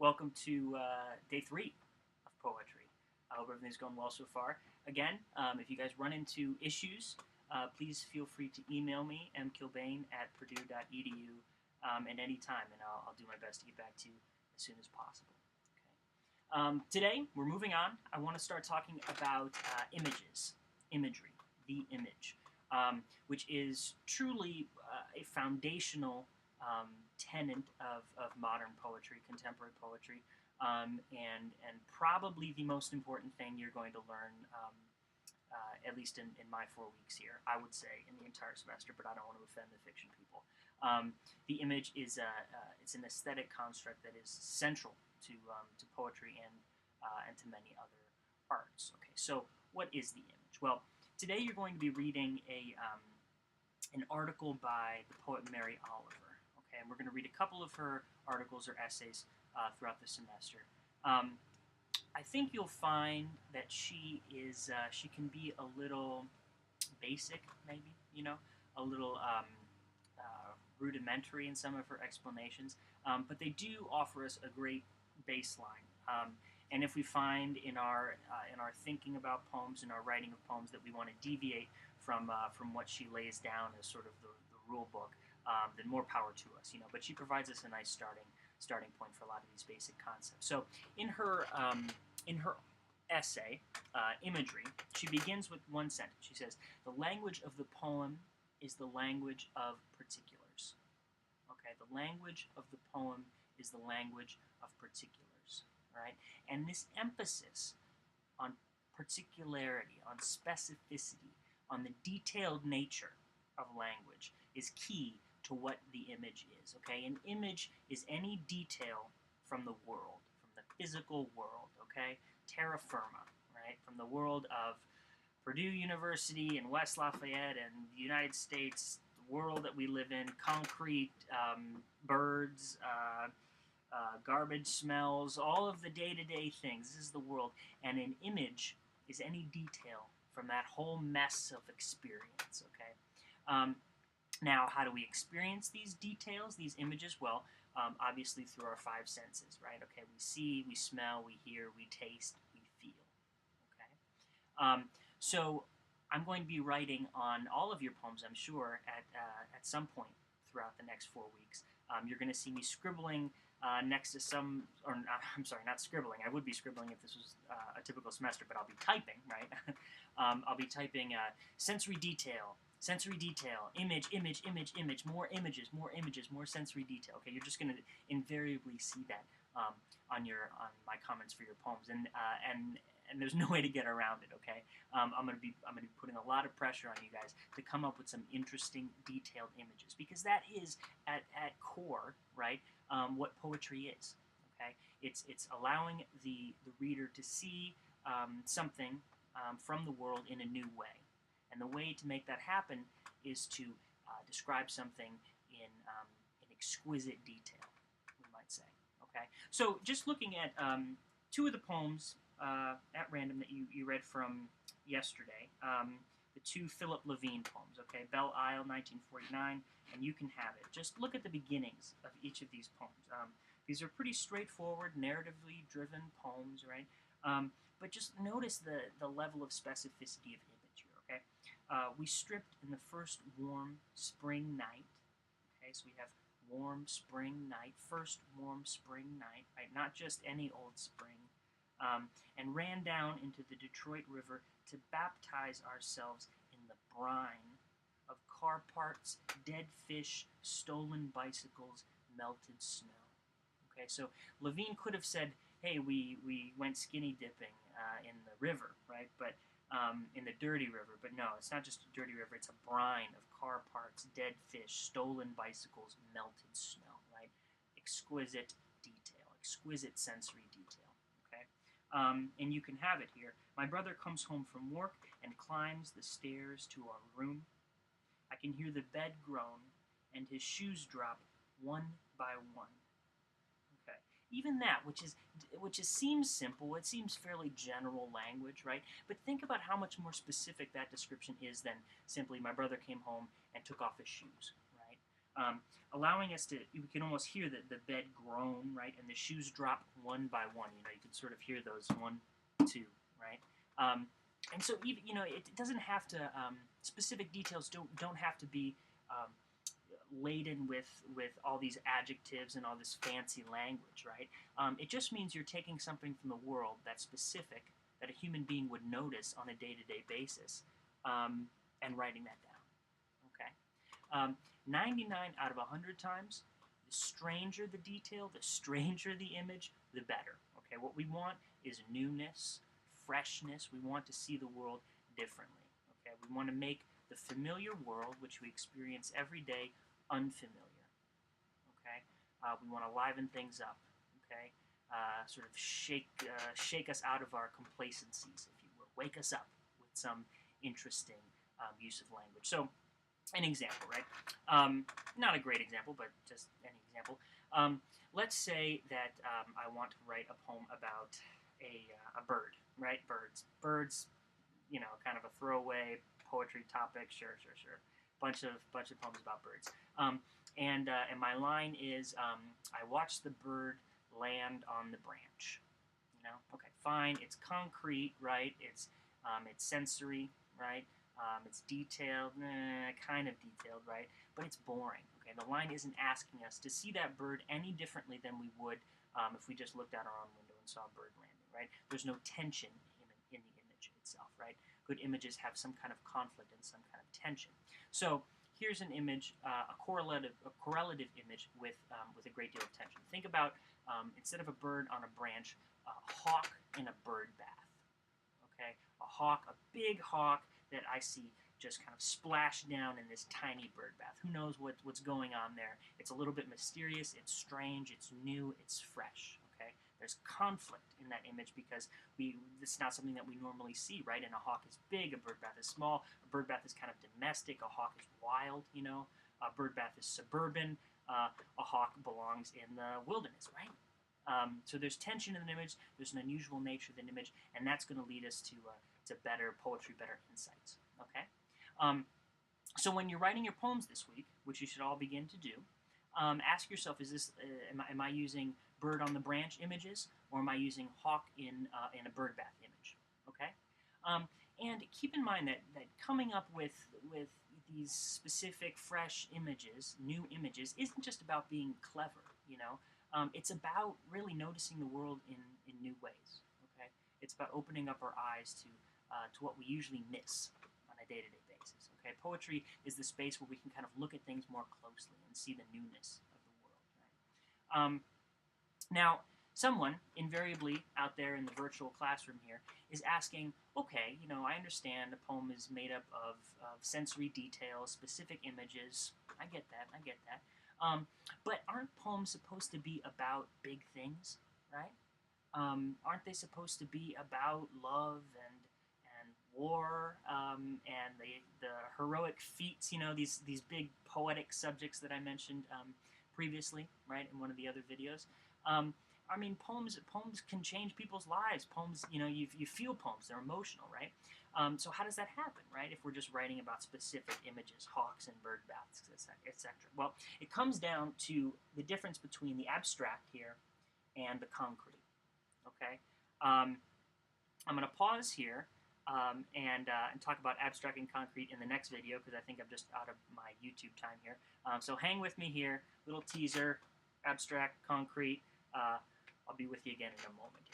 Welcome to day 3 of poetry. I hope everything's going well so far. Again, if you guys run into issues, please feel free to email me, mkilbane@purdue.edu, at any time, and I'll do my best to get back to you as soon as possible. Okay. Today, we're moving on. I want to start talking about imagery, the image, which is truly a foundational tenet of modern poetry, contemporary poetry, and probably the most important thing you're going to learn, at least in my 4 weeks here, I would say, in the entire semester, but I don't want to offend the fiction people. The image is it's an aesthetic construct that is central to poetry and to many other arts. Okay, so what is the image? Well, today you're going to be reading an article by the poet Mary Oliver. Okay, and we're going to read a couple of her articles or essays throughout the semester. I think you'll find that she can be a little basic, maybe, a little rudimentary in some of her explanations, but they do offer us a great baseline. And if we find in our thinking about poems, in our writing of poems, that we want to deviate from what she lays down as sort of the rule book, then more power to us, But she provides us a nice starting point for a lot of these basic concepts. So in her essay, Imagery, she begins with one sentence. She says, "The language of the poem is the language of particulars." Okay, the language of the poem is the language of particulars. Right, and this emphasis on particularity, on specificity, on the detailed nature of language is key to what the image is. Okay, an image is any detail from the world, from the physical world. Okay, terra firma, right, from the world of Purdue University and West Lafayette and the United States, the world that we live in, concrete, birds, garbage smells, all of the day-to-day things. This is the world, and an image is any detail from that whole mess of experience. Okay. Now, how do we experience these details, these images? Well, obviously through our 5 senses, right? Okay, we see, we smell, we hear, we taste, we feel. Okay. So I'm going to be writing on all of your poems, I'm sure, at some point throughout the next 4 weeks. You're going to see me scribbling next to some, or not, I'm sorry, not scribbling. I would be scribbling if this was a typical semester, but I'll be typing, right? I'll be typing sensory detail, image, more images, more sensory detail. Okay, you're just going to invariably see that on my comments for your poems, and there's no way to get around it. Okay, I'm going to be putting a lot of pressure on you guys to come up with some interesting, detailed images, because that is at core, right, what poetry is. Okay, it's allowing the reader to see something from the world in a new way. And the way to make that happen is to describe something in exquisite detail, we might say. Okay, so just looking at 2 of the poems at random that you read from yesterday, the 2 Philip Levine poems. Okay, Belle Isle, 1949, and You Can Have It. Just look at the beginnings of each of these poems. These are pretty straightforward, narratively driven poems, right? But just notice the level of specificity of image here. Okay. We stripped in the first warm spring night. Okay, so we have warm spring night, first warm spring night, right? Not just any old spring. And ran down into the Detroit River to baptize ourselves in the brine of car parts, dead fish, stolen bicycles, melted snow. Okay, so Levine could have said, hey, we went skinny dipping in the river, right? But in the dirty river, but no, it's not just a dirty river, it's a brine of car parts, dead fish, stolen bicycles, melted snow, right? Exquisite detail, exquisite sensory detail, okay? And you can have it here. My brother comes home from work and climbs the stairs to our room. I can hear the bed groan and his shoes drop one by one. Even that, which seems simple, it seems fairly general language, right? But think about how much more specific that description is than simply my brother came home and took off his shoes, right? allowing us to, you can almost hear the bed groan, right, and the shoes drop one by one. You know, you can sort of hear those 1, 2, right? And so even, you know, it doesn't have to, specific details don't have to be laden with all these adjectives and all this fancy language, right? It just means you're taking something from the world that's specific, that a human being would notice on a day-to-day basis, and writing that down. Okay. 99 out of 100 times, the stranger the detail, the stranger the image, the better. Okay, what we want is newness, freshness. We want to see the world differently. Okay, we want to make the familiar world, which we experience every day, unfamiliar. Okay, we want to liven things up. Okay, sort of shake us out of our complacencies, if you will. Wake us up with some interesting use of language. So, an example, right? Not a great example, but just an example. Let's say that I want to write a poem about a bird, right? Birds, you know, kind of a throwaway poetry topic. Sure. Bunch of poems about birds. And my line is, I watched the bird land on the branch. You know, okay, fine. It's concrete, right? It's sensory, right? It's detailed, kind of detailed, right? But it's boring. Okay, the line isn't asking us to see that bird any differently than we would if we just looked out our own window and saw a bird landing, right? There's no tension in the image itself, right? Good images have some kind of conflict and some kind of tension. So here's an image, a correlative image with a great deal of tension. Think about instead of a bird on a branch, a hawk in a bird bath. Okay, a hawk, a big hawk that I see just kind of splash down in this tiny bird bath. Who knows what's going on there? It's a little bit mysterious, it's strange, it's new, it's fresh. Okay, there's conflict in that image because it's not something that we normally see, right? And a hawk is big, a bird bath is small, a bird bath is kind of domestic, a hawk is wild, you know, a bird bath is suburban, a hawk belongs in the wilderness, right? So there's tension in an image, there's an unusual nature of an image, and that's going to lead us to better poetry, better insights. Okay. So when you're writing your poems this week, which you should all begin to do, ask yourself: Is this am I using bird on the branch images, or am I using hawk in a bird bath image? Okay. And keep in mind that coming up with these specific, fresh images, new images, isn't just about being clever. You know, it's about really noticing the world in new ways. Okay. It's about opening up our eyes to what we usually miss on a day-to-day basis. Okay, poetry is the space where we can kind of look at things more closely and see the newness of the world. Right? Now, someone invariably out there in the virtual classroom here is asking, okay, you know, I understand a poem is made up of sensory details, specific images. I get that. But aren't poems supposed to be about big things, right? Aren't they supposed to be about love and war and the heroic feats? You know, these big poetic subjects that I mentioned previously, right, in one of the other videos. I mean, poems can change people's lives. Poems, you know, you feel poems; they're emotional, right? So how does that happen, right? If we're just writing about specific images, hawks and bird baths, etc. Well, it comes down to the difference between the abstract here and the concrete. Okay, I'm going to pause here and talk about abstract and concrete in the next video because I think I'm just out of my YouTube time here. So hang with me here. Little teaser, abstract, concrete. I'll be with you again in a moment.